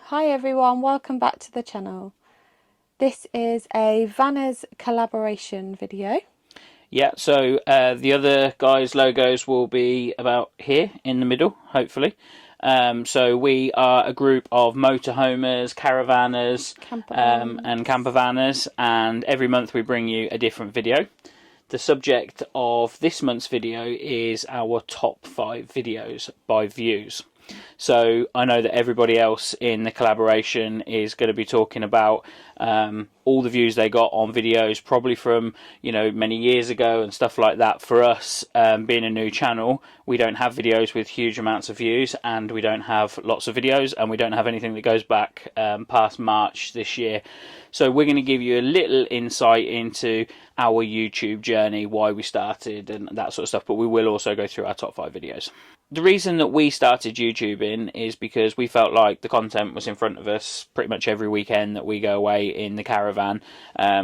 Hi everyone, welcome back to the channel. This is a Vanners collaboration video. Yeah, so the other guys' logos will be about here in the middle, hopefully. So we are a group of motorhomers, caravanners, and campervanners, and every month we bring you a different video. The subject of this month's video is our top 5 videos by views. So I know that everybody else in the collaboration is going to be talking about all the views they got on videos, probably from many years ago and stuff like that. For us, being a new channel, we don't have videos with huge amounts of views, and we don't have lots of videos, and we don't have anything that goes back past March this year. So we're going to give you a little insight into our YouTube journey, why we started and that sort of stuff, but we will also go through our top 5 videos. The reason that we started YouTubing is because we felt like the content was in front of us pretty much every weekend that we go away in the caravan,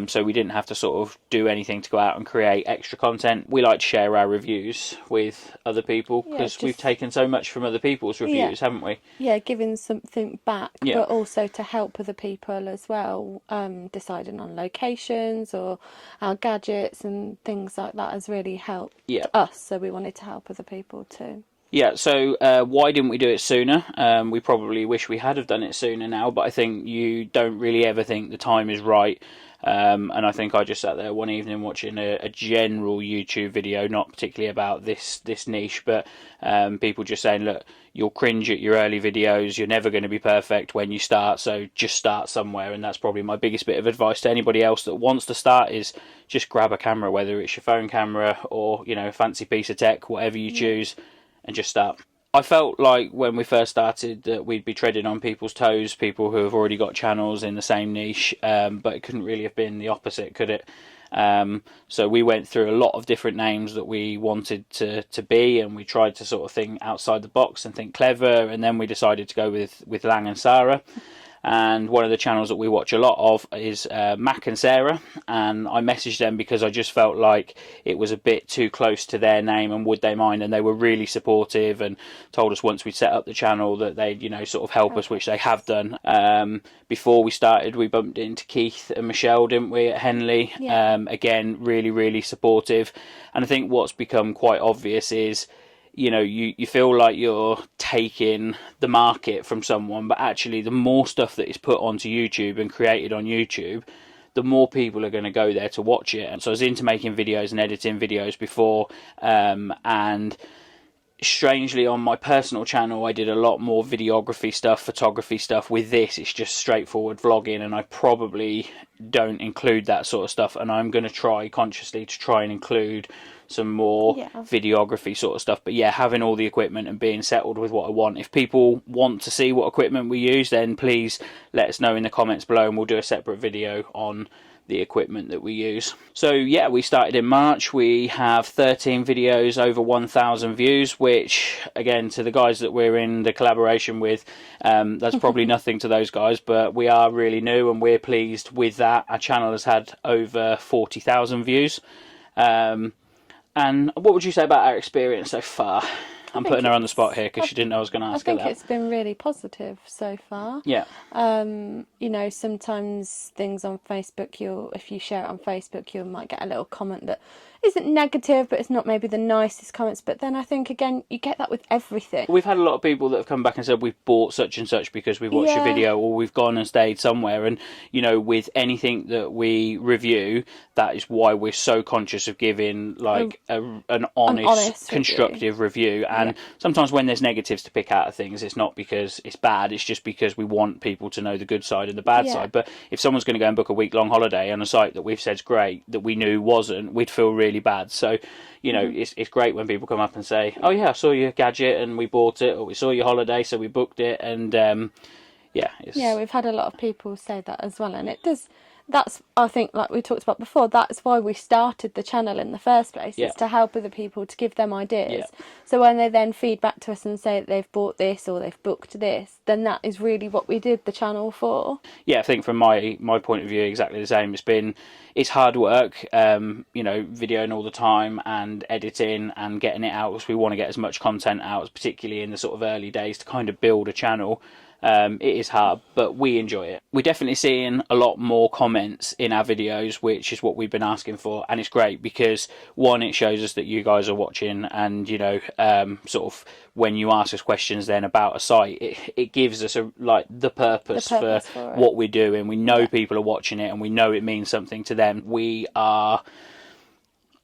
so we didn't have to sort of do anything to go out and create extra content. We like to share our reviews with other people because we've taken so much from other people's reviews, haven't we? Yeah, giving something back, but also to help other people as well, deciding on locations or our gadgets and things like that has really helped us, so we wanted to help other people too. Yeah, so why didn't we do it sooner? We probably wish we had have done it sooner now, but I think you don't really ever think the time is right. And I think I just sat there one evening watching a general YouTube video, not particularly about this niche, but people just saying, look, you'll cringe at your early videos, you're never going to be perfect when you start, so just start somewhere. And that's probably my biggest bit of advice to anybody else that wants to start, is just grab a camera, whether it's your phone camera or a fancy piece of tech, whatever you choose, and just start. I felt like when we first started that we'd be treading on people's toes, people who have already got channels in the same niche, but it couldn't really have been the opposite, could it? So we went through a lot of different names that we wanted to be, and we tried to sort of think outside the box and think clever, and then we decided to go with Lang and Sarah. And one of the channels that we watch a lot of is Mac and Sarah, and I messaged them because I just felt like it was a bit too close to their name and would they mind, and they were really supportive and told us once we'd set up the channel that they'd sort of help us, which they have done. Before we started, we bumped into Keith and Michelle, didn't we, at Henley? Again, really supportive. And I think what's become quite obvious is you feel like you're taking the market from someone, but actually the more stuff that is put onto YouTube and created on YouTube, the more people are going to go there to watch it. And so I was into making videos and editing videos before, and strangely on my personal channel I did a lot more videography stuff, photography stuff. With this, it's just straightforward vlogging, and I probably don't include that sort of stuff, and I'm going to try consciously to try and include some more videography sort of stuff. But yeah, having all the equipment and being settled with what I want. If people want to see what equipment we use, then please let us know in the comments below, and we'll do a separate video on the equipment that we use. So yeah, we started in March. We have 13 videos over 1,000 views, which again, to the guys that we're in the collaboration with, that's probably nothing to those guys, but we are really new and we're pleased with that. Our channel has had over 40,000 views. And what would you say about our experience so far? I'm putting her on the spot here because she didn't know I was going to ask her that. I think it's been really positive so far. Yeah. Sometimes things on Facebook, if you share it on Facebook, you might get a little comment that isn't negative, but it's not maybe the nicest comments. But then I think, again, you get that with everything. We've had a lot of people that have come back and said we've bought such and such because we've watched your video, or we've gone and stayed somewhere. And, with anything that we review, that is why we're so conscious of giving like an honest constructive review. And sometimes when there's negatives to pick out of things, it's not because it's bad, it's just because we want people to know the good side and the bad side. But if someone's going to go and book a week-long holiday on a site that we've said's great, that we knew wasn't, we'd feel really bad. So it's great when people come up and say, oh yeah, I saw your gadget and we bought it, or we saw your holiday so we booked it. And we've had a lot of people say that as well, and it does. That's, I think, like we talked about before, that's why we started the channel in the first place. It's to help other people, to give them ideas. So when they then feed back to us and say that they've bought this or they've booked this, then that is really what we did the channel for. Yeah, I think from my point of view, exactly the same. It's hard work, videoing all the time and editing and getting it out, because we want to get as much content out, particularly in the sort of early days, to kind of build a channel. It is hard, but we enjoy it. We're definitely seeing a lot more comments in our videos, which is what we've been asking for, and it's great because, one, it shows us that you guys are watching, and you know, sort of when you ask us questions then about a site, it gives us the purpose for what we're doing. We know people are watching it, and we know it means something to them. We are,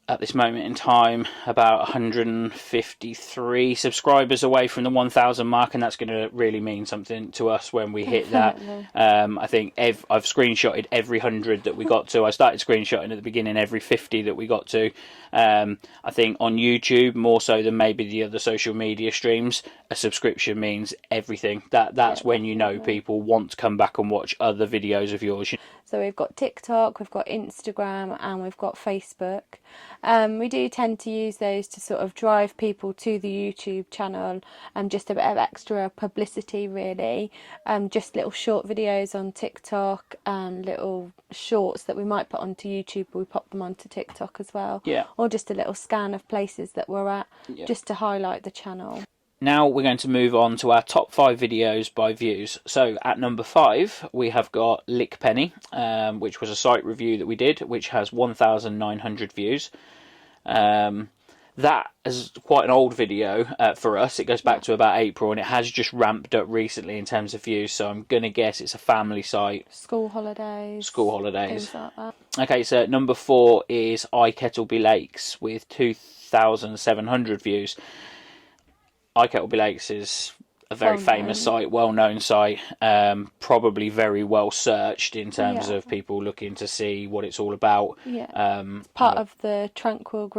at this moment in time, about 153 subscribers away from the 1,000 mark, and that's going to really mean something to us when we hit that. I think I've screenshotted every 100 that we got to. I started screenshotting at the beginning every 50 that we got to. I think on YouTube, more so than maybe the other social media streams, a subscription means everything. That's when you know people want to come back and watch other videos of yours. So we've got TikTok, we've got Instagram, and we've got Facebook. We do tend to use those to sort of drive people to the YouTube channel, and just a bit of extra publicity really. Just little short videos on TikTok and little shorts that we might put onto YouTube, but we pop them onto TikTok as well. Yeah. Or just a little scan of places that we're at, just to highlight the channel. Now we're going to move on to our top 5 videos by views. So at number 5 we have got Lick Penny, which was a site review that we did, which has 1,900 views. That is quite an old video for us. It goes back to about April, and it has just ramped up recently in terms of views, so I'm going to guess it's a family site. School holidays. Things like that. Okay, so number 4 is Kettleby Lakes with 2,700 views. Kettleby Lakes is a very famous site, well-known site, probably very well searched in terms of people looking to see what it's all about. It's part of the Tranquil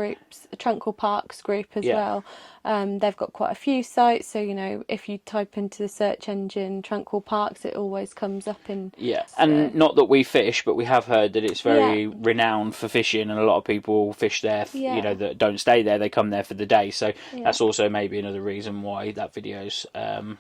Parks group as well. They've got quite a few sites, so you know, if you type into the search engine Tranquil Parks, it always comes up in. And not that we fish, but we have heard that it's very renowned for fishing, and a lot of people fish there. You know, that don't stay there; they come there for the day. So that's also maybe another reason why that video's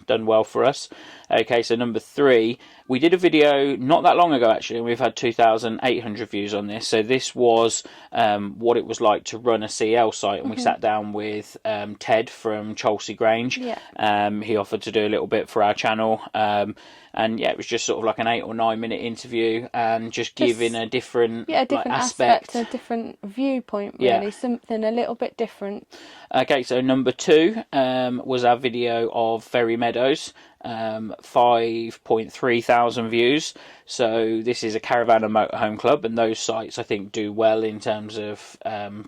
done well for us. Okay, so number 3, we did a video not that long ago actually, and we've had 2,800 views on this. So this was what it was like to run a CL site, and we sat down with Ted from Chelsea Grange. He offered to do a little bit for our channel, and it was just sort of like an 8 or 9 minute interview, and just giving a different aspect, a different viewpoint, really, something a little bit different. Okay, so number 2 was our video of Ferry Meadows, 5.3 thousand views. So this is a caravan and motorhome club, and those sites I think do well in terms of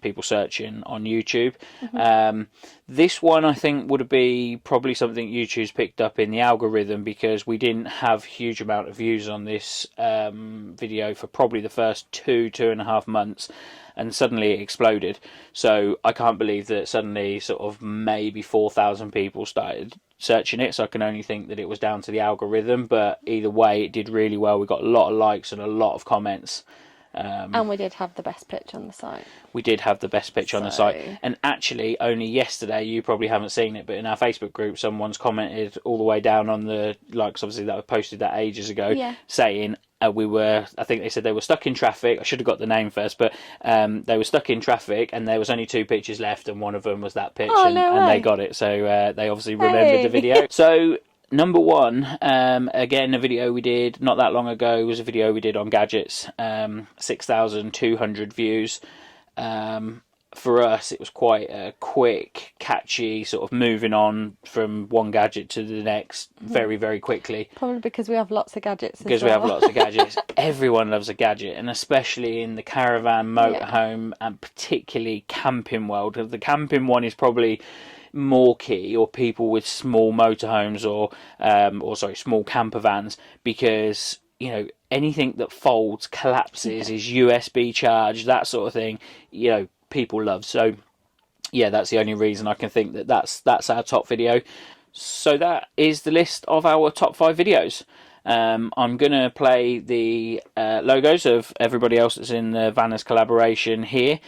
people searching on YouTube. This one I think would be probably something YouTube's picked up in the algorithm, because we didn't have a huge amount of views on this video for probably the first 2.5 months, and suddenly it exploded. So I can't believe that suddenly sort of maybe 4,000 people started searching it, so I can only think that it was down to the algorithm, but either way it did really well. We got a lot of likes and a lot of comments. And we did have the best pitch on the site. We did have the best pitch on the site. And actually, only yesterday, you probably haven't seen it, but in our Facebook group, someone's commented all the way down on the likes, obviously, that I posted that ages ago, saying I think they said they were stuck in traffic. I should have got the name first, but they were stuck in traffic, and there was only 2 pitches left, and one of them was that pitch, and they got it. So they obviously remembered the video. So number 1, again, a video we did not that long ago, was a video we did on gadgets, 6,200 views. For us, it was quite a quick, catchy, sort of moving on from one gadget to the next very, very quickly. Probably because we have lots of gadgets we have lots of gadgets. Everyone loves a gadget, and especially in the caravan, motorhome, and particularly camping world. The camping one is probably more key, or people with small motorhomes or small camper vans, because you know, anything that folds, collapses, is USB charged, that sort of thing, you know, people love. So yeah, that's the only reason I can think that that's our top video. So that is the list of our top 5 videos. I'm going to play the logos of everybody else that's in the Vanners collaboration here.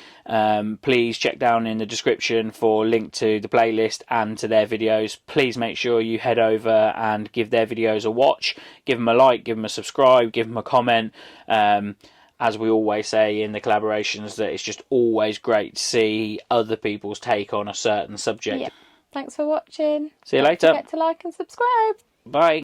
Please check down in the description for a link to the playlist and to their videos. Please make sure you head over and give their videos a watch. Give them a like, give them a subscribe, give them a comment. As we always say in the collaborations, that it's just always great to see other people's take on a certain subject. Thanks for watching. See you later. Don't forget to like and subscribe. Bye.